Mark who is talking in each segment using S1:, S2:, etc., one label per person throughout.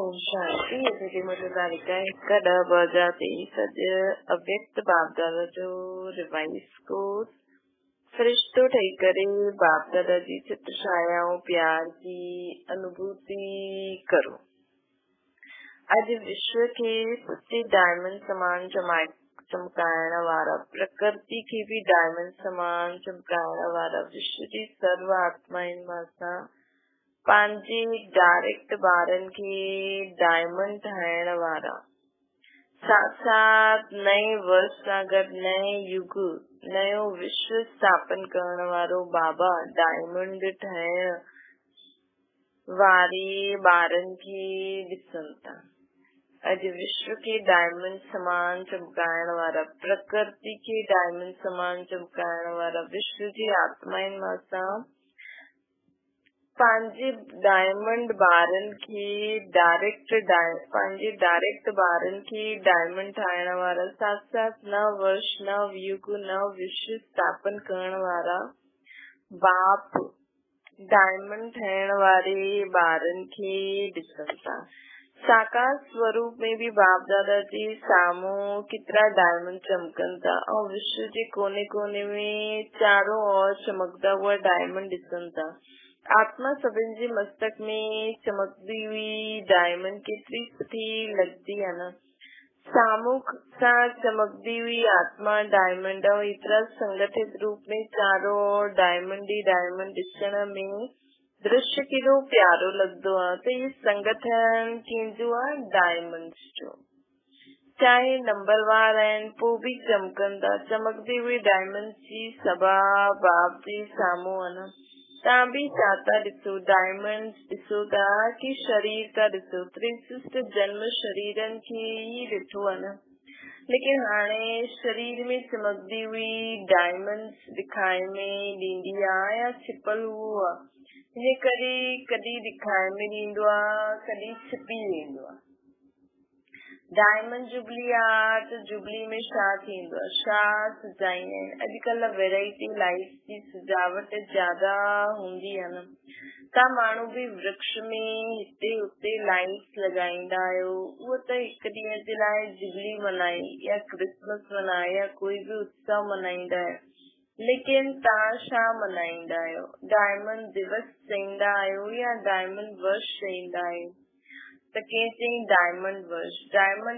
S1: ओम शांति। यथे मुद्रिका हिकु 2023 अॼु अव्यक्त बाप दादा जो रिवाइज कोर्स फ़रिश्तो ठही करे बाप दादा जी चित्र छायाऊं प्यार जी अनुभूति करो। अॼु विश्व खे सच्चे डायमंड समान चमकाइण वारा, प्रकृति खे भी डायमंड समान चमकाइण वारा विश्व जी सर्व आत्माउनि मां पंहिंजे डायरेक्ट ॿारनि खे डायमंड ठाहिण वारा, साथ साथ नए वर्ष सां गॾु नए युग नयो विश्व स्थापन करण वारो बाबा डायमंड ठाहिण वारे ॿारनि खे ॾिसनि था। अॼु विश्व खे डायमंड समान चमकाइण वारा, प्रकृति खे डायमंड समान चमकाइण वारा विश्व जी आत्माउनि मां पंहिंजे डायमंड ॿारनि खे पंहिंजे डायरेक्ट ॿारनि खे डायमंड ठाहिण वारा, साथ साथ नव वर्ष नव युग नव विश्व स्थापन करण वारा बाप डायमंड ठाहिण वारे ॿारनि खे ॾिसनि था। साकार स्वरूप में भी बाप दादा जे साम्हूं केतिरा डायमंड चमकनि था और विश्व जे कोने कोने में चारों ओर चमकदा हुआ डायमंड ॾिसनि था। आत्मा सभिनि जे मस्तक में चमकदी हुई डायमंड केतिरी सुठी लॻंदी आहे न। साम्हूं सां चमकदी हुई आत्मा डायमंड और एतिरा संगठित रूप में चारों ओर डायमंड ही डायमंड ॾिसण में दृश्य केॾो प्यारो लॻंदो आहे। त इहो संगठन कंहिंजो आहे? डायमंड्स जो। चाहे नंबरवार आहिनि पोइ बि चमकनि था। चमकदी हुई डायमंड जी सभा बाप जे साम्हूं आहे न। तव्हां बि छा था ॾिसो? डायमंड ॾिसो था कि शरीर था ॾिसो? 63 जन्म शरीरनि खे ई ॾिठो आहे न, लेकिन हाणे शरीर में चमकदी हुई डायमंड्स दिखाई में ॾींदी आहे या छिपल हुओ आहे। हिन करे कॾहिं दिखाई में ॾींदो आहे, कॾहिं छिपी वेंदो आहे। डायमंड जुबली आहे त जुबली में छा थींदो आहे? छा सजाईंदा आहिनि? अॼुकल्ह वैरायटी लाइट जी सजावट ज्यादा हूंदी आहे न। तव्हां माण्हू बि वृक्ष में हिते हुते लाइट्स लॻाईंदा आहियो। उहो त हिकु ॾींहं जे लाइ जुबली मल्हाई या क्रिसमस मल्हाई या कोई बि उत्सव मल्हाईंदा आहियो, लेकिन तव्हां छा मल्हाईंदा आहियो? डायमंड दिवस चईंदा आहियो या डायमंड वर्ष चईंदा आहियो? त कंहिं चई डायमंड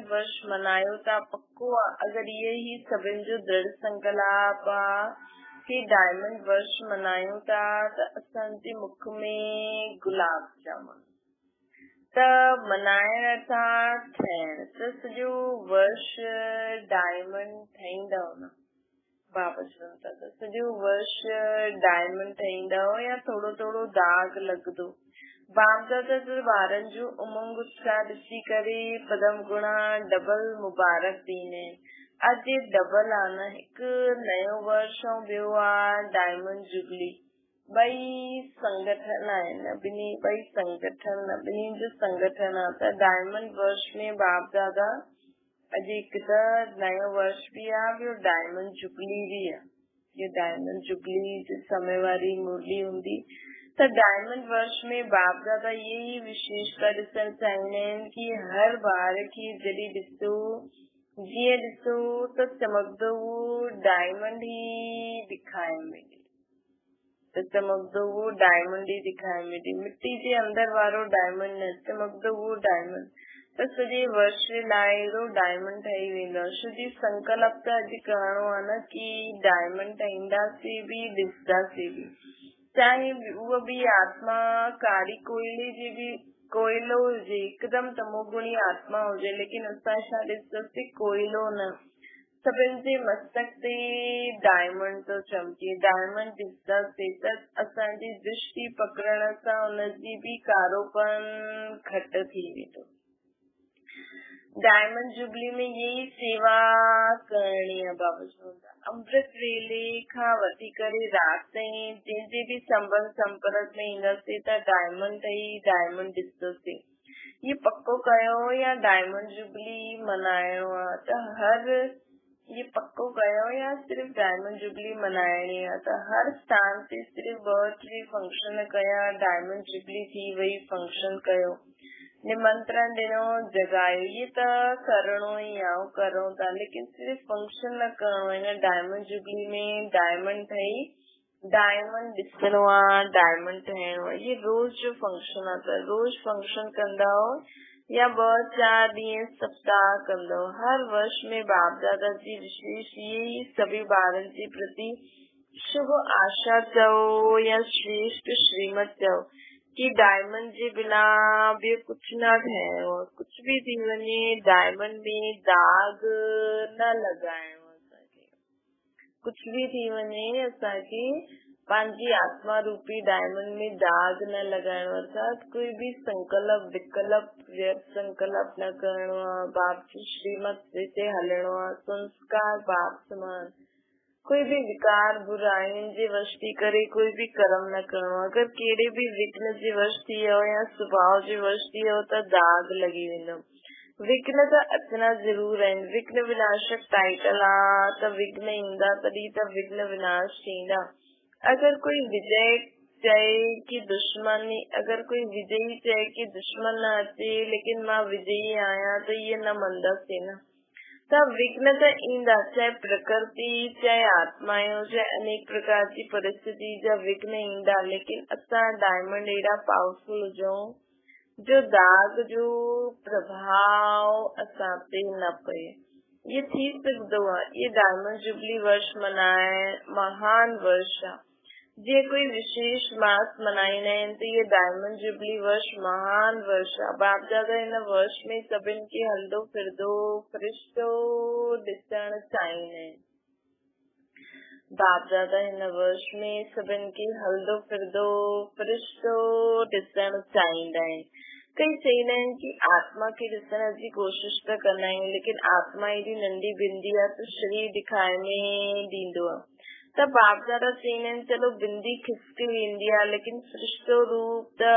S1: वर्ष मल्हायो था पक्को आहे। अगरि इहे ई सभिनि जो दृढ़ संकल्प आहे कि डायमंड वर्ष मल्हायूं था त असांजे मुख में गुलाब जामुन त मल्हाइण था ठहण त सॼो वर्ष डायमंड ठाहींदव न। बाबा चवनि था त सॼो वर्ष डायमंड ठाहींदव या थोरो थोरो दाग लॻंदो। बाप दादा जे ॿारनि जो उमंग उत्साह ॾिसी करे पदम गुणा डबल मुबारक ॾींदा आहिनि। अॼु डबल आहे न, हिकु नयो वर्ष ऐं ॿियो आहे डायमंड जुबली। ॿई संगठन आहिनि, ॿई ॿिन्ही जो संगठन आहे। त डायमंड वर्ष में बाप दादा अॼु हिकु त नयो वर्ष बि आहे, ॿियो डायमंड जुबली बि आहे। इहो डायमंड जुबली जे समय वारी मुरली हूंदी। त डायमंड वर्ष में बाप दादा ये ही विशेषता ॾिसणु चाहींदा आहिनि कि हर ॿार खे जॾहिं ॾिसो जीअं ॾिसो त चमकदो उहो डायमंड ही दिखाई मिले, त चमकदो उहो डायमंड ही दिखाई मिले। मिट्टी जे अंदर वारो डायमंड न, चमकदो उहो डायमंड। त सॼे वर्ष लाइ अहिड़ो डायमंड ठही वेंदो। सॼी संकल्प त अॼु करणो आहे न कि डायमंड ठाहींदासीं बि ॾिसंदासीं बि। चाहे उहा बि आत्मा कारी कोयले जी बि कोयलो हुजे, हिकदमि तमोगुणी आत्मा हुजे, लेकिन असां छा ॾिसंदासीं? कोयलो न। सभिनि जे मस्तक ते डायमंड थो चमके। डायमंड ॾिसंदासीं त असांजी दृष्टि पकड़ण सां उनजी बि कारोपन घटि थी वेंदो। डायमंड जुबली में यही सेवा करणी आहे। बाबा चवंदा अमृत वेले खां वठी करे राति ताईं जंहिंजे बि संबंध संपर्क में ईंदासीं त डायमंड ही डायमंड ॾिसंदासीं। ये पक्को कयो या डायमंड जुबली मल्हाइणो आहे त ये पक्को कयो या सिर्फ़ डायमंड जुबली मल्हाइणी आहे त हर स्थान ते सिर्फ़ 2-3 फंक्शन कया, डायमंड जुबली थी वई फंक्शन कयो। निमंत्रण ॾिनो जगायो, ये त करणो ई आहे, करूं था, लेकिन सिर्फ फंक्शन न करणो आहे। हिन डायमंड जुबली में डायमंड ठही डायमंड ॾिसणो आहे, डायमंड ठहिणो आहे, ये रोज जो फंक्शन आहे। त रोज फंक्शन कंदा या 2-4 ॾींहं सप्ताह कंदो। हर वर्ष में बाप दादा जी विशेष यही सभी ॿारनि जे प्रति शुभ आशा चओ या श्रेष्ठ श्रीमत चओ कि डायमंड जे बिना ॿियो कुझु न ठहिणो, कुछ भी थी वञे डायमंड में दाग न लॻाइणो। असांखे कुछ भी थी वञे असांखे पंहिंजी आत्मा रूपी डायमंड में दाग न लॻाइणो। अर्थात कोई भी संकल्प विकल्प व्यर्थ संकल्प न करणो आहे। बाप जी श्रीमत ते हलणो आहे। संस्कार बाप समान। कोई भी विकार बुराइनि जे वश थी करे कोई भी कर्म न करणो। अगर कहिड़े भी विघ्न जे वश थी वियो या स्वभाव जे वश थी वियो त दाग लॻी वेंदो। विघ्न त अचना ज़रूर आहिनि। विघ्न विनाशक टाइटल आहे त विघ्न ईंदा तॾहिं त विघ्न विनाश थींदा। अगर कोई विजय चए कि दुश्मन, अगर कोई विजयी चए कि दुश्मन न अचे लेकिन मां विजयी आहियां त इहे न मंदसि न। त विघ्न त ईंदा, चाहे प्रकृति चाहे आत्माएं चाहे अनेक प्रकार की परिस्थिति जा विघ्न ईंदा, लेकिन असां डायमंड एड़ा पावरफुल हुजूं जो दाग जो प्रभाव असां ते न पए। ये थी सघंदो आहे। ये डायमंड जुबली वर्ष मनाए महान वर्ष आहे। जे कोई विशेष मास मनाईंदा आहिनि त ये डायमंड जुबली वर्ष महान वर्ष आहे। बाप दादा हिन वर्ष में सभिनि खे हलंदो फिरंदो फ़रिश्तो ॾिसण चाहींदा आहिनि। बाप दादा हिन वर्ष में सभिनि खे हलंदो फिरंदो फ़रिश्तो ॾिसण चाहींदा आहिनि। कई चईंदा आहिनि कि आत्मा खे ॾिसण जी कोशिश त कंदा आहियूं, लेकिन आत्मा एॾी नंढी बिंदी आहे त शरीर ॾेखारे में ॾींदो आहे। त बाप दादा चईंदा आहिनि चलो बिंदी खिसकी वेंदी आहे, लेकिन फ़रिश्तो रूप त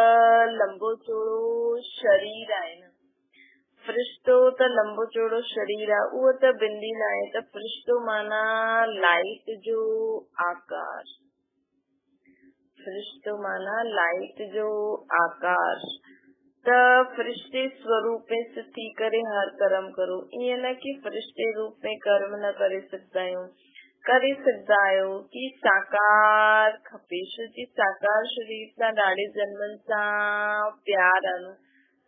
S1: लंबो चौड़ो शरीर आहे न। फ़रिश्तो त लंबो चौड़ो शरीर आहे, उहो त बिंदी न आहे। त फ़रिश्तो माना लाइट जो आकार। फ़रिश्तो माना लाइट जो आकार। त फ़रिश्ते स्वरूप में थी करे हर कर्म करो। ईअं न कि फ़रिश्ते रूप में कर्म न करे सघंदा आहियूं। करे सघंदा आहियो कि साकार खपे। जी साकार शरीर सां ॾाढे जन्मनि सां प्यार आहे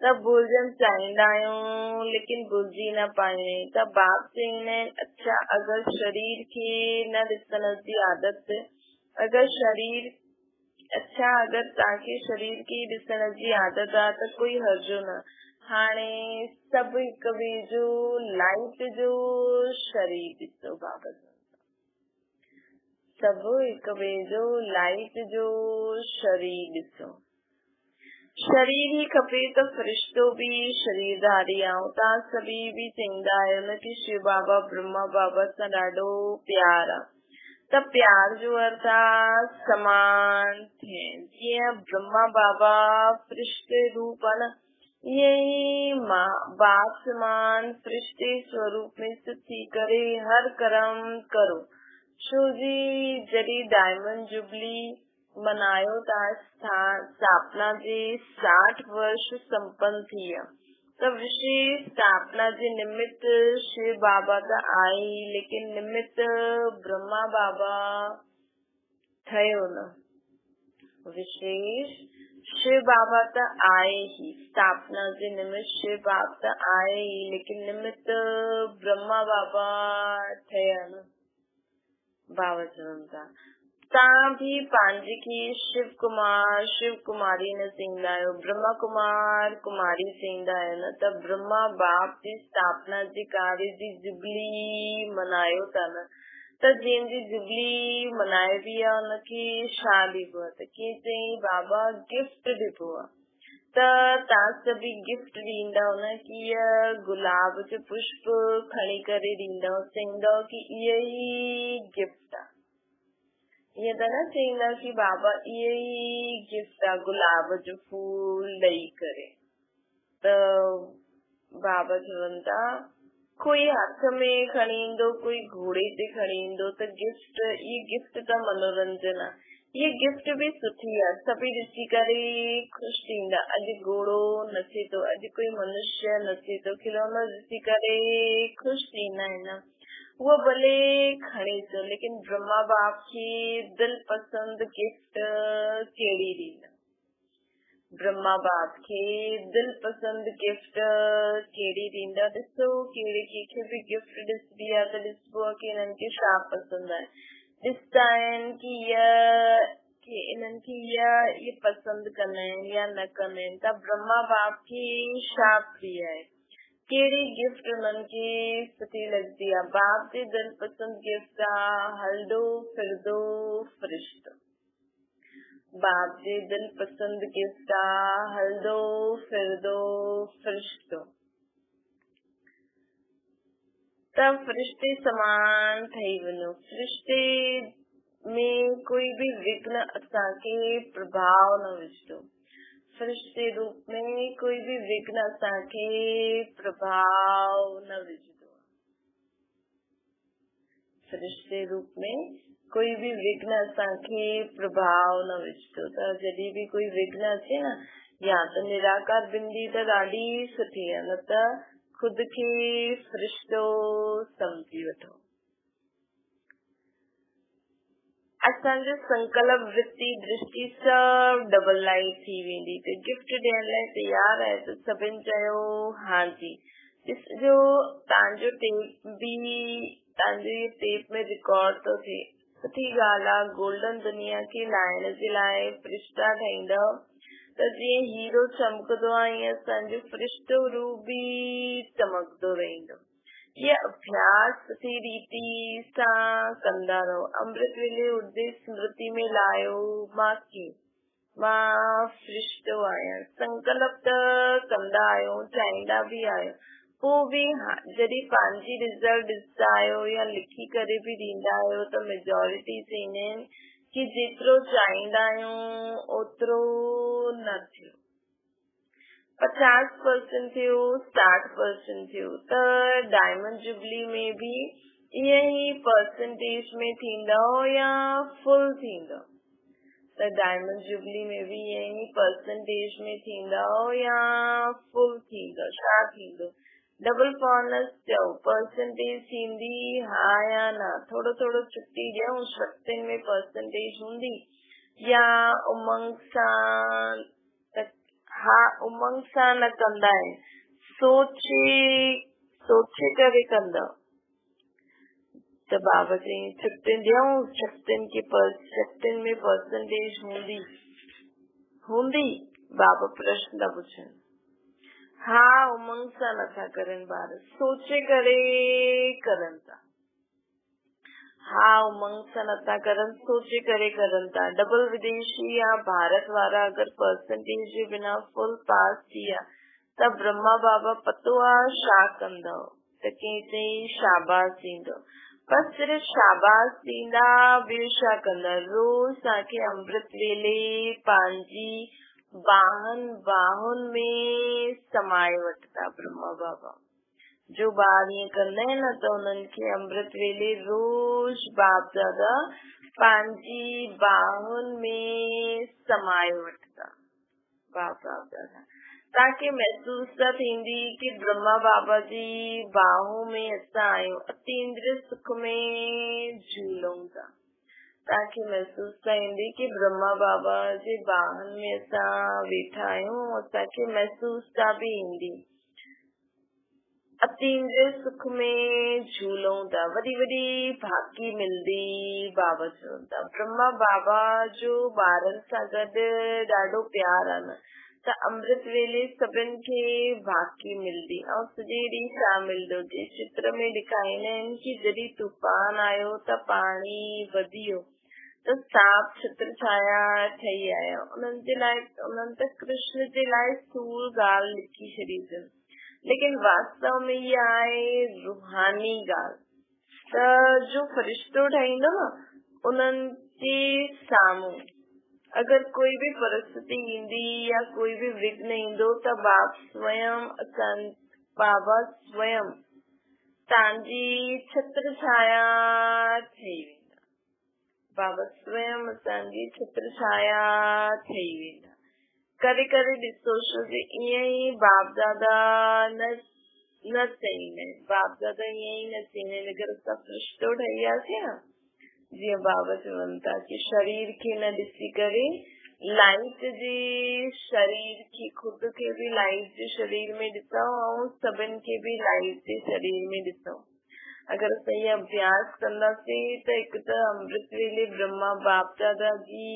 S1: त भुलजण चाहींदा आहियूं, लेकिन भुलिजी न पाए। त बाप चईंदा आहिनि अच्छा अगर शरीर खे न ॾिसण जी आदत, अगर शरीर अच्छा अगर तव्हांखे शरीर खे ॾिसण जी आदत आहे त कोई हर्जो न। हाणे सभु हिक ॿिए जो लाइट जो शरीर ॾिसो। बाबा सभु हिक ॿिए जो लाइट जो शरीर ॾिसो। शरीर ही खपे त फ़रिश्तो भी शरीरधारी आहे। तव्हां सभी भी चईंदा आहियो न कि शिव बाबा ब्रह्मा बाबा सां ॾाढो प्यार आहे। त प्यार जो अर्थ आहे समान थियण। जीअं ब्रह्मा बाबा फ़रिश्ते रूप आहे न, ईअं ई बाप समान फ़रिश्ते स्वरूप में थी करे हर कर्म करो। छो जी जॾहिं डायमंड जुबली मनायो था, स्थापना जे 60 वर्ष संपन्न थी विया। त विशेष स्थापना जे निमित्त शिव बाबा त आए, लेकिन निमित्त ब्रह्मा बाबा ठहियो न। विशेष शिव बाबा त आए ही, स्थापना जे निमित्त शिव बाबा त आए ही, लेकिन निमित्त ब्रह्मा बाबा ठहिया न। बाबा चवनि था तव्हां भी पंहिंजे खे शिव कुमार शिव कुमारी न चईंदा आहियो, ब्रह्मा कुमार कुमारी चईंदा आहियो न। त ब्रह्मा बाप जी स्थापना जे कार्य जी जुबली मनायो था न। त जंहिंजी जुबली मनाइबी आहे हुनखे छा ॾिबो आहे? त कीअं चई बाबा गिफ्ट ॾिबो आहे। त तव्हां सभी गिफ्ट ॾींदव न कि गुलाब जो पुष्प खणी करे ॾींदव, चईंदव कि इहो ई गिफ्ट आहे। ईअं त न चईंदा कि बाबा इहो ई गिफ्ट आहे गुलाब जो फूल ॾेई करे। त बाबा चवनि था कोई हथ में खणी ईंदो, कोई घोड़े ते खणी ईंदो त गिफ्ट, ई गिफ्ट त मनोरंजन आहे। ये गिफ्ट भी सुठी है, सभी ॾिसी करे ख़ुशि थींदा। अॼु घोड़ो नचे थो, अॼु कोई मनुष्य नचे थो, खिलौनो ॾिसी करे ख़ुशि थींदा आहिनि। वो भले खणे थो, लेकिन ब्रह्मा बाप खे दिल पसंद गिफ्ट कहिड़ी ॾींदा? ब्रह्मा बाप खे दिल पसंद गिफ्ट कहिड़ी ॾींदा? ॾिसो कहिड़े कंहिंखे बि गिफ्ट ॾिसबी आहे त ॾिसबो आहे की हिननि खे छा पसंदि आहे। ॾिसंदा आहिनि कि इन्हनि खे ये पसंद कंदा आहिनि या न कंदा आहिनि। त ब्रह्मा बाप खे छा प्रिय आहे, कहिड़ी गिफ्ट उन्हनि खे सुठी लॻंदी आहे? बाप जे दिल पसंद गिफ्ट आहे हलंदो फिरंदो फ़रिश्तो। बाप जे दिल पसंद गिफ्ट आहे हलंदो फिरंदो फ़रिश्तो। त फ़रिश्ते समान ठही वञो। फ़रिश्ते में कोई भी विघ्न असांखे प्रभाव न विझंदो। फ़रिश्ते रूप में कोई भी विघ्न असांखे प्रभाव न विझंदो। फ़रिश्ते रूप में कोई भी विघ्न असांखे प्रभाव न विझंदो। त जॾहिं भी कोई विघ्न अचे न, या त निराकार बिंदी त ॾाढी सुठी आहे, न त खुद खे फ़रिश्तो समझी वठो। असांजो संकल्प, वृत्ति, दृष्टि सभु डबल लाइट थी वेंदी। त गिफ्ट ॾियण लाइ तयार आहे त सभिनि चयो हाँ जी। ॾिसजो तव्हांजो टेप भी, तव्हांजो ये टेप में रिकॉर्ड तो थिए। सुठी ॻाल्हि आहे। गोल्डन दुनिया खे लाइण जे लाइ फ़रिश्ता ठाहींदव त जीअं हीरो चमकंदो आहे, ईअं असांजो फ़रिश्तो रूप भी चमकंदो रहंदो। ये अभ्यास सुठी रीति सां कंदा रहो। अमृत वेले उठदे स्मृति में लायो मां फ़रिश्तो आहियां। संकल्प त कंदा आहियो, चाहींदा भी आहियो, पोइ भी जॾहिं पंहिंजी रिज़ल्ट ॾिसंदा आहियो या लिखी करे भी ॾींदा आहियो त मेजॉरिटी चईंदा आहिनि कि जेतिरो चाहींदा आहियूं ओतिरो न थियो। 50% थियो, 60% थियो। त डायमंड जुबली में भी ईअं ई परसेंटेज में थींदो या फुल थींदो? त डायमंड जुबली में भी ईअं ई परसेंटेज में थींदो या फुल थींदो? छा थींदो? डबल बोनस चओ, परसेंटेज थींदी हा या न? थोरो थोरो छुट्टी ॾियूं, शक्तियुनि में परसेंटेज हूंदी या उमंग सां? हा, उमंग सां न कंदा आहिनि, सोचे करे कंदा। त बाबा चई छुट्टियुनि ॾियूं, शक्तियुनि में परसेंटेज हूंदी? बाबा प्रश्न था पुछनि। हा, उमंग सां नथा करनि ॿार, सोचे करे करनि था। हा, उमंग सां नथा करनि, सोचे करे करनि था। डबल विदेशी या भारत वारा अगर परसेंटेज जे बिना फुल पास थी विया त ब्रह्मा बाबा पतो आहे छा कंदव? त कंहिं चई शाबाश ॾींदो। बस सिर्फ़ शाबाश ॾींदा, ॿियो छा कंदा? रोज़ तव्हांखे अमृत वेले पंहिंजी बाहुनि में समाए वठंदा ब्रह्मा बाबा। जो ॿार ईअं कंदा आहिनि न त उन्हनि खे अमृत वेले रोज़ बाप दादा पंहिंजी बाहुनि में समाए वठंदा। बाप दादा तव्हांखे महसूस त थींदी कि ब्रह्मा बाबा जी बाहों में असां आहियूं, अतीन्द्रिय सुख में झूलूं था। तव्हांखे महसूस त ईंदी कि ब्रह्मा बाबा जे बाहुनि में असां वेठा आहियूं, असांखे महसूस त बि ईंदी अतीन्द्रिय सुख में झूलूं था, वॾी वॾी भाकी मिलंदी। बाबा चवनि था ब्रह्मा बाबा जो ॿारनि सां गॾु ॾाढो प्यार आहे न, त अमृत वेले सभिनि खे भाकी मिलंदी। ऐं सॼे ॾींहुं छा मिलंदो? जे चित्र में ॾेखारींदा आहिनि कि जॾहिं तूफान आयो त पाणी वधियो त सांप छत्र छाया ठही आया। उन्हनि त कृष्ण जे लाइ स्थूल ॻाल्हि लिखी छॾी अथनि, लेकिन वास्तव में ये आहे रूहानी ॻाल्हि। त जो फ़रिश्तो ठाहींदो न, उन्हनि जे साम्हूं अगर कोई भी परिस्थिति ईंदी या कोई भी विघ्न ईंदो त बाबा स्वयं तव्हांजी छत्र छाया ठही वेंदा। बाबा स्वयं असांजी छत्र छाया ठही वेंदा। करे करे ॾिसो छो जे ईअं ई बाप दादा न चईंदा आहिनि, बाप दादा ईअं ई न चईंदा आहिनि। अगरि असां फरिश्तो ठही वियासीं न, जीअं बाबा चवनि था कि शरीर खे न ॾिसी करे लाइट जे शरीर खे, खुद खे बि लाइट जे शरीर में ॾिसो ऐं सभिनि खे बि लाइट जे शरीर में ॾिसो। अगरि असां इहो अभ्यास कंदासीं त हिकु त अमृत वेले ब्रह्मा बाप दादा जी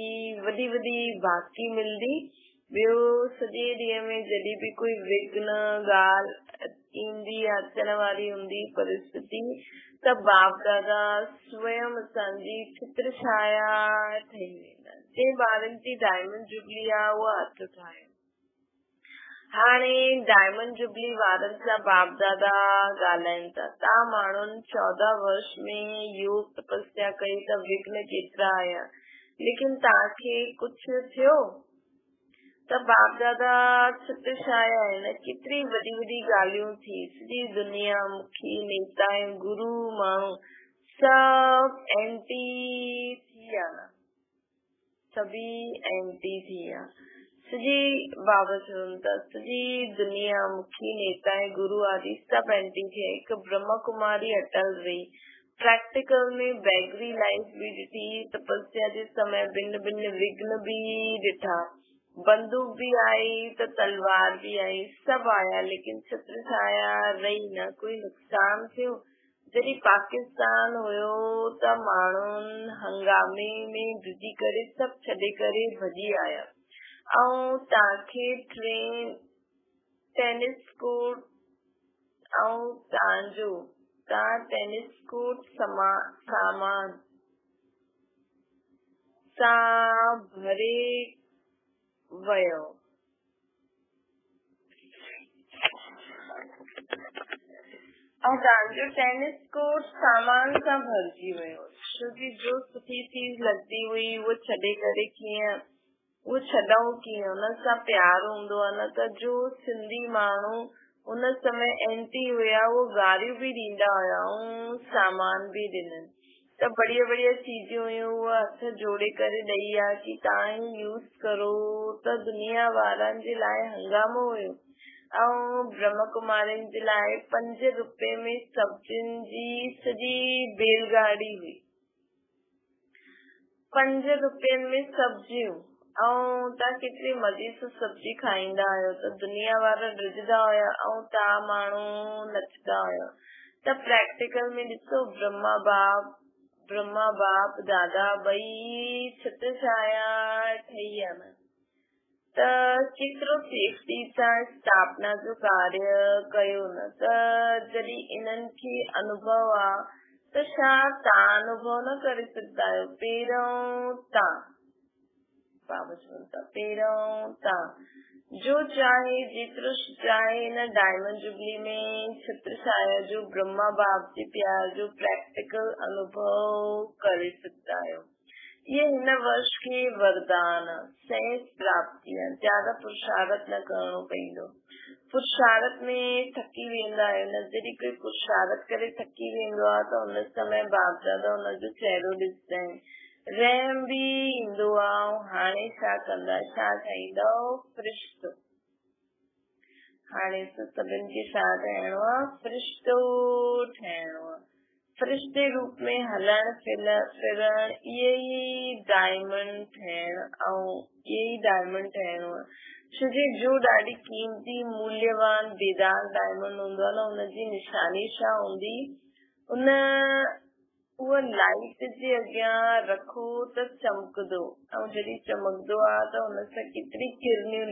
S1: वॾी वॾी भाती मिलंदी। ॿियो सॼे ॾींहं में जॾहिं बि कोई विघ्न ॻाल्हि ईंदी अचण वारी हूंदी परिस्थिति, त बाप दादा स्वयं असांजी छत्र छाया ठही वेंदा। जंहिं ॿारनि जी डायमंड जुबली आहे उहा हथ ठाहियो। हाणे डायमंड जुबली वारनि सां बाप दादा ॻाल्हाइनि था। तव्हां माण्हुनि 14 वर्ष में योग तपस्या कई त विघ्न केतिरा आया, लेकिन तव्हांखे कुझु थियो? त बाप दादा छत्र छाया आहिनि। केतिरी वॾी वॾी ॻाल्हियूं थी, सॼी दुनिया मुखी नेता गुरु माण्हू सभु एंटी थी विया न, सभी एंटी थी विया। सॼी बाबा चवनि था सॼी दुनिया मुखी नेता गुरु आदि सभु एंटी थिया। हिकु ब्रह्म कुमारी अटल रही, प्रैक्टिकल में बैगरी लाइफ भी ॾिठी, तपस्या जे समय भिन्न भिन्न विघ्न भी ॾिठा, बंदूक भी आई त तलवार भी आई, सभु आया, लेकिन छत्र छाया रही न, कोई नुक़सान थियो? जॾहिं पाकिस्तान हुयो त माण्हुनि हंगामे में ॾिजी करे सभु छॾे करे भॼी आया। ऐं तव्हांखे ट्रेन, टेनिस कोर्ट ऐं तव्हां टेनिस कोर्ट सामान सां भरे वयो। ऐं तव्हांजो टेनिस कोर्ट सामान सां भरिजी वियो, छोकी जो सुठी चीज लॻंदी हुई उहो छॾे करे कीअं, उहो छॾऊं कीअं? हुन सां प्यार हूंदो आहे न। त जो सिंधी माण्हू उन समय एंटी हुया उहो गारियूं बि ॾींदा हुया ऐं सामान बि ॾिननि। त बढ़िया बढ़िया चीजूं हुयूं, उहा हथ जोड़े करे ॾेई आहे कि तव्हां ही यूज़ करो। त दुनिया वारनि जे लाइ हंगामो हुयो। ऐं ब्रह्म कुमारियुनि जे लाइ 5 रुपए में सब्जियुनि जी सॼी बैलगाड़ी हुई। 5 रुपयनि में सब्जियूं, ऐं तव्हां केतिरी मज़े सां सब्जी खाईंदा आहियो। त दुनिया वारा ड्रिजदा हुया ऐं तव्हां माण्हू नचंदा हुया। त प्रैक्टिकल में ॾिसो, ब्रह्मा बाप दादा ॿई छत्र छाया ठही विया न। त केतिरो सेफ्टी सां स्थापना जो कार्य कयो न। त जॾहिं इन्हनि खे अनुभव आहे त छा तव्हां अनुभव न करे सघंदा आहियो? पहिरियों तव्हां, बाबा चवनि था पहिरियों तव्हां जो चाहे जेतिरो चाहे हिन डायमंड जुबली में छत्र छाया जो ब्रह्मा बाप जे प्यार जो प्रैक्टिकल अनुभव करे सघंदा आहियो। ये हिन वर्ष के वरदान सहज प्राप्ति है। ज्यादा पुरुषार्थ न करणो पवंदो। पुरुषार्थ में थकी वेंदा आहियो न। जॾहिं कोई पुरुषार्थ करे थकी वेंदो आहे त हुन समय बाप दादा हुनजो चेहरो ॾिसंदा आहिनि, रहम बि ईंदो आहे। हाणे छा कंदा, छा ठाहींदव? फरिश्तो। हाणे सभिनि खे छा ठाहिणो आहे? फरिश्तो ठाहिणो आहे। फरिश्ते रूप में हलण फिरण, इहे ई डायमंड ठहिण ऐं इहे ई डायमंड ठहिणो आहे। छोजे जो ॾाढी कीमती मूल्यवान बेदाग डायमंड हूंदो आहे न, हुनजी निशानी छा हूंदी? उहा लाइट जे अॻियां रखो त चमकंदो, ऐं जॾहिं चमकंदो आहे त हुन सां केतिरी किरणियूं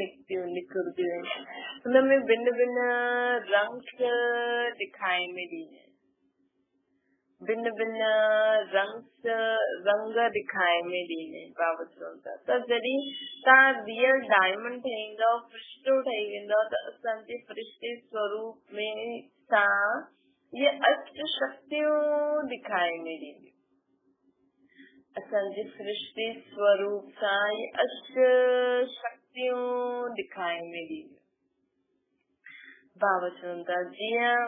S1: निकिरंदियूं आहिनि। हुनमें भिन्न भिन्न रंग ॾेखारे में ॾींदा आहिनि, भिन्न भिन्न रंग ॾेखारे में ॾींदा आहिनि। बाबा चवनि था त जॾहिं तव्हां रियल डायमंड ठहींदव, फरिश्तो ठही वेंदव, त असांजे फरिश्ते स्वरूप में तव्हां ये 8 शक्तियूं ॾेखारे में ॾींदियूं। असांजे फरिश्ते स्वरूप सां ये 8 शक्तियूं ॾेखारे में ॾींदियूं। बाबा चवनि था जीअं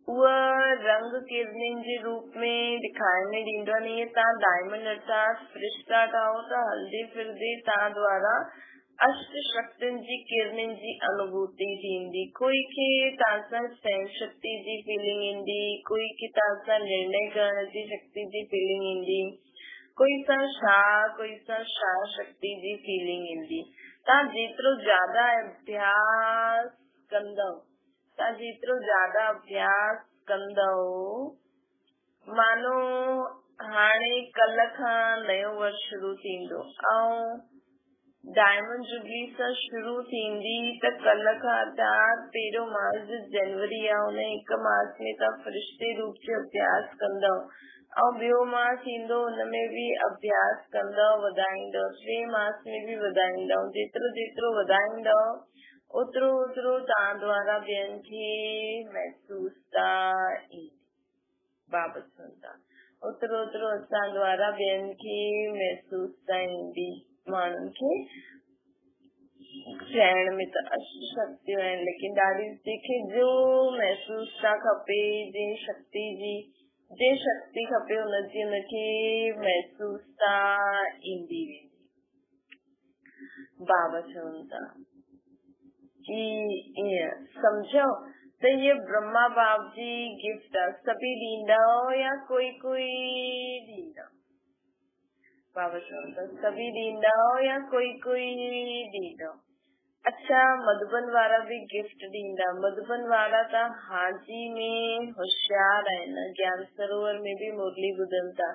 S1: उहा रंग किरनिन जे रूप में ॾेखारण में ॾींदो आहे। ईअं तव्हां डायमंड अर्थात फरिश्ता ठाहो त हलंदे फिरदे तव्हां द्वारा अष्ट शक्तियुनि जी किरनिन जी अनुभूति थींदी। कोई खे तव्हां सां सहन शक्ति जी फीलिंग ईंदी, कोई खे तव्हां सां निर्णय करण जी शक्ति जी फीलिंग ईंदी, कोई सां छा शक्ति जी फीलिंग ईंदी। तव्हां जेतिरो ज्यादा अभ्यास कंदव मानो हाणे कल खां नयो वर्ष शुरू थींदो ऐं डायमंड जुबली सां शुरू थींदी त कल खां अर्थात पहिरियों मास जनवरी आहे, हुन हिकु मास में तव्हां फरिश्ते रूप जो अभ्यास कंदव ऐं ॿियो मास ईंदो हुनमें बि अभ्यास कंदव, वधाईंदव, टे मास में बि वधाईंदव। जेतिरो वधाईंदव ओतिरो तव्हां द्वारा ॿियनि खे महसूस था ईंदी। बाबा चवंदा ओतिरो असां द्वारा ॿियनि खे महसूस था ईंदी। माण्हुनि खे चइण में त अष्ट शक्तियूं आहिनि, लेकिन ॾाढी जंहिंखे जो महसूस था खपे, जे शक्ति खपे हुनखे महसूस था ईंदी वेंदी। बाबा चवनि था कि ईअं सम्झो त ये ब्रह्मा बाप जी गिफ्ट आहे, सभी ॾींदव या कोई ॾींदव। बाबा चवनि था सभी ॾींदव या कोई ॾींदव। अच्छा, मधुबन वारा भी गिफ्ट ॾींदा। मधुबन वारा त हाजी में होशियार आहिनि, ज्ञान सरोवर में भी मुरली ॿुधनि था।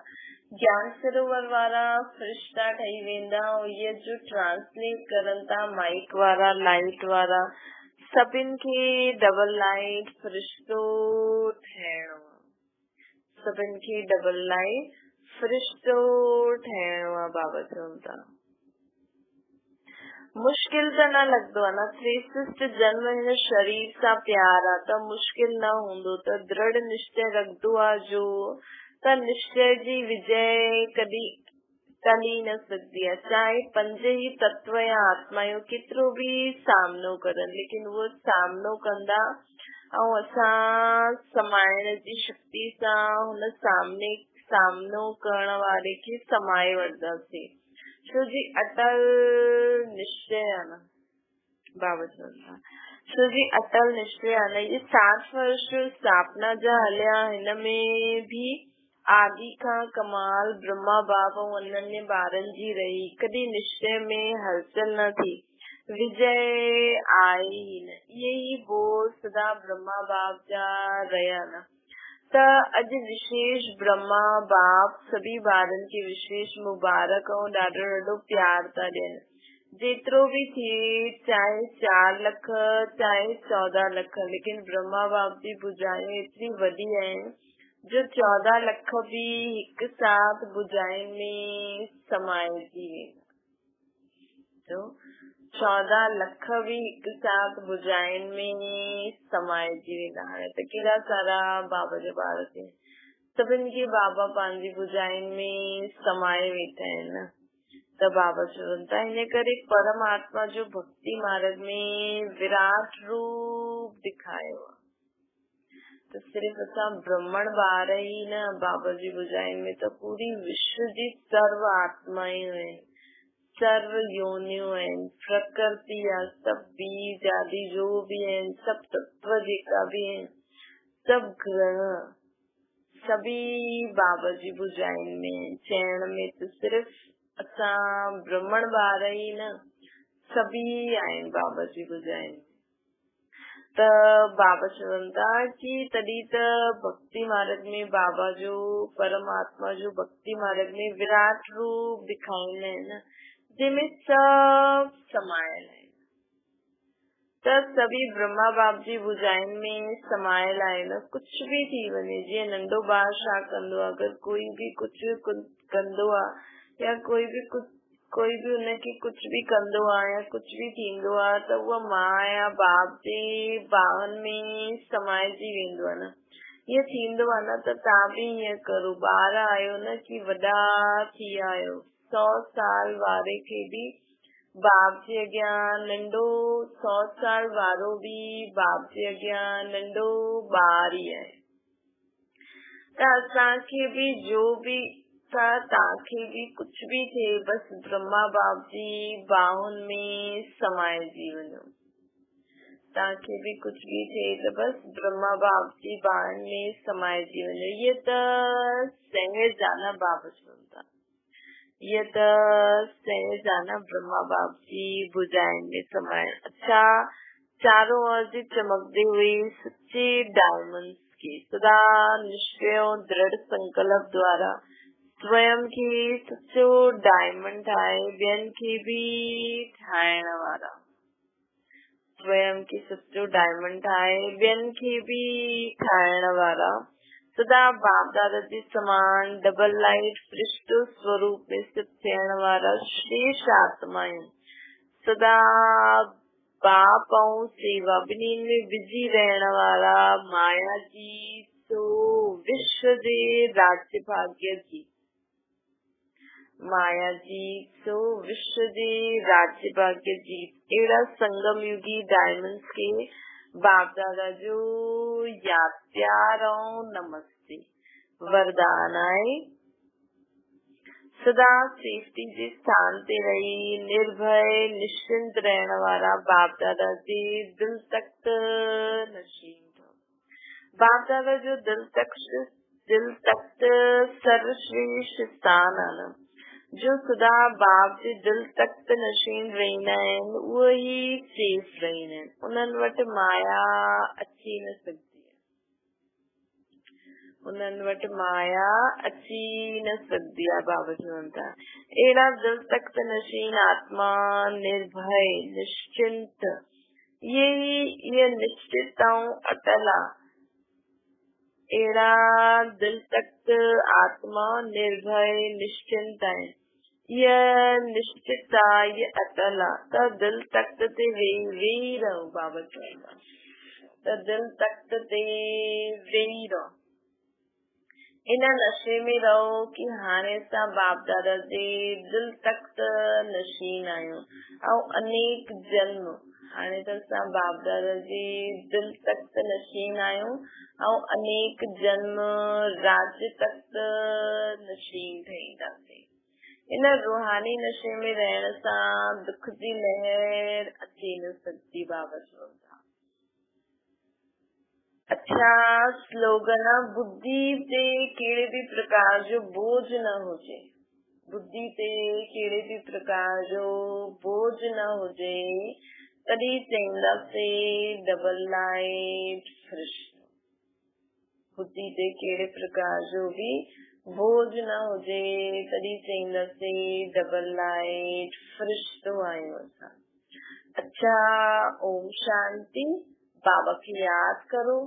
S1: ज्ञान सरोवर वारा फरिश्ता ठही वेंदा ऐं इहे जो ट्रांसलेट करनि था माइक वारा, लाइट वारा, सभिनि खे डबल लाइट फरिश्तो ठहिणो आहे। सभिनि खे डबल लाइट फरिश्तो ठहिणो आहे। बाबा चवनि था मुश्किल त न लॻंदो आहे न, श्रेष्ठ जन्म हिन शरीर सां प्यार आहे त मुश्किल न हूंदो, त दृढ़ निश्चय रखंदो आहे जो त निश्चय जी विजय कॾहिं टली न सघंदी आहे। चाहे पंज ही तत्व या आत्मायूं केतिरो बि सामनो करनि, लेकिन उहो सामनो कंदा ऐं असां समाइण जी शक्ति सां हुन सामनो करण वारे खे समाए वठंदासीं, छो जी अटल निश्चय आहे न। बाबा चवंदा छो जी अटल निश्चय आहे न। ये 60 वर्ष स्थापना जा हलिया, हिन में भी आदि खां कमाल ब्रह्मा बाप ऐं अनन्य ॿारनि जी रही, कॾहिं निश्चय में हलचल न थी, विजय आहे ही न। इहे ई बोल सदा ब्रह्मा बाप जा रहिया न। त अॼु विशेष ब्रह्मा बाप सभी ॿारनि खे विशेष मुबारक ऐं ॾाढो प्यार था ॾियनि। जेतिरो बि थिए, चाहे 4 लख चाहे 14 लख, लेकिन ब्रह्मा बाप जी बुझायूं एतिरी वॾी आहिनि जो 14 लख भी हिकु साथ बुझाइनि में समाइजी वेंदा। जो 14 लख भी हिकु साथ बुझाइनि में समाइजी वेंदा। हाणे त केॾा सारा बाबा जा ॿार थिया, सभिनि खे बाबा पंहिंजी बुझाइनि में समाए वेठा आहिनि न। त बाबा चवनि था हिन करे परमात्मा जो भक्ति मार्ग में विराट रूप दिखायो आहे। तो सिर्फ असां ब्राह्मण ॿार ई न बाबा जी बुझाइनि में, त पूरी विश्व जी सर्व आत्मायूं आहिनि, सर्व योनियूं आहिनि, प्रकृति आहे, सभु बीज आदि जो भी आहिनि, सभु तत्व जेका भी आहिनि, सभु ग्रह सभी बाबा जी बुझाइनि में। चइण में त सिर्फ असां ब्राह्मण ॿार ई न, सभी आहिनि बाबा जी बुझाइनि। त बाबा चवनि था कि तॾहिं त भक्ति मार्ग में बाबा जो, परमात्मा जो भक्ति मार्ग में विराट रूप दिखाईंदा आहिनि, जंहिंमें सभु समायल आहिनि। त सभी ब्रह्मा बाप जी बुझाइनि में समायल आहिनि। कुझु भी थी वञे, जीअं नंढो ॿार छा कंदो आहे, अगरि कोई भी कुझु कंदो आहे या कोई भी हुनखे कुझु भी कंदो आहे या कुझु भी थींदो आहे, त उहा माँ या बाप जे बाहनि में समाइजी वेंदो आहे न। ईअं थींदो आहे न, त तव्हां भी ईअं करो। ॿार आहियो न कि वॾा थी आहियो, 100 साल वारे खे भी बाप जे अॻियां नंढो, 100 साल वारो भी बाप जे अॻियां नंढो ॿार ई आहे। त असांखे भी जो भी तव्हांखे भी कुछ भी थे बस ब्रह्मा बाप जी बाहुन में समाइजी वञो। तव्हांखे भी कुछ भी थे तो बस ब्रह्मा बाप जी बाहुन में समाइजी वञो। ये त सहज आहे न बाबा चवनि था, ये त सहज आहे न ब्रह्मा बाप जी भुजाइन में समाइण। अच्छा, चारों ओर जी चमकती हुई सच्ची डायमंड्स की सदा निश्चय और दृढ़ संकल्प द्वारा स्वयं की सच्चो डायमंड ठाहे ॿियनि खे भी ठाहिण वारा, स्वयं की सच्चो डायमंड ठाहे ॿियनि खे भी ठाहिण वारा, सदा बाप दादा जी समान डबल लाइट पृष्ठ स्वरूप में स्थित थियण वारा शेष आत्माएं, सदा बाप ऐं सेवा ॿिन्ही में बिजी रहण वारा माया जी तो विश्व जे राज्य भाग्य जी, माया जी तो विश्व जे राज्य भाग्य जी अहिड़ा संगम युगी डायमंड्स के बाप दादा जो याद प्यार और नमस्ते वरदान आए। सदा सेफ्टी जे स्थान ते रही निर्भय निश्चिंत रहण वारा बाप दादा जे दिल तख्त नशीन। बाप दादा जो दिल तख्त सर्वश्रेष्ठ स्थान आहे, जो सदा बाप जे दिल तख्त नशीन रहंदा आहिनि उहे ई सेफ रहंदा आहिनि। उन्हनि वटि माया अची न सघंदी आहे, उन्हनि वटि माया अची न सघंदी आहे। बाबा चवनि था अहिड़ा दिल तख्त नशीन आत्मा निर्भय निश्चिंत, ये निश्चित ऐं अटल आहे। अहिड़ा दिल तख्त आत्मा निर्भय निश्चिंत आहिनि, ये निश्चित आहे, ये अटल आहे। त दिल तख्त ते वेही रहो। बाबा चवंदा त दिल तख्त ते वेही रहो, इन नशे में रहो कि हाणे असां बाप दादा जे दिल तख्त नशीन आहियूं ऐं अनेक जन्म हाणे त असां बाप दादा जे दिल तख्त नशीन आहियूं ऐं अनेक जन्म राज्य तख्त नशीन ठहींदासीं। इन रूहानी नशे में रहण सां दुख जी लहर अची न सघंदी। बाबा चवनि था। अच्छा स्लोगन, बुद्धि ते कहिड़े भी प्रकार जो बोझ न हुजे, बुद्धि ते कहिड़े भी प्रकार जो बोझ न हुजे तॾहिं चईंदासीं डबल लाइट फरिश्तो। बुद्धि ते कहिड़े प्रकार जो भी बोझ न हुजे तॾहिं चईंदासीं डबल लाइट फरिश्तो आहियूं असां। अच्छा ओम शांति। बाबा खे याद करो,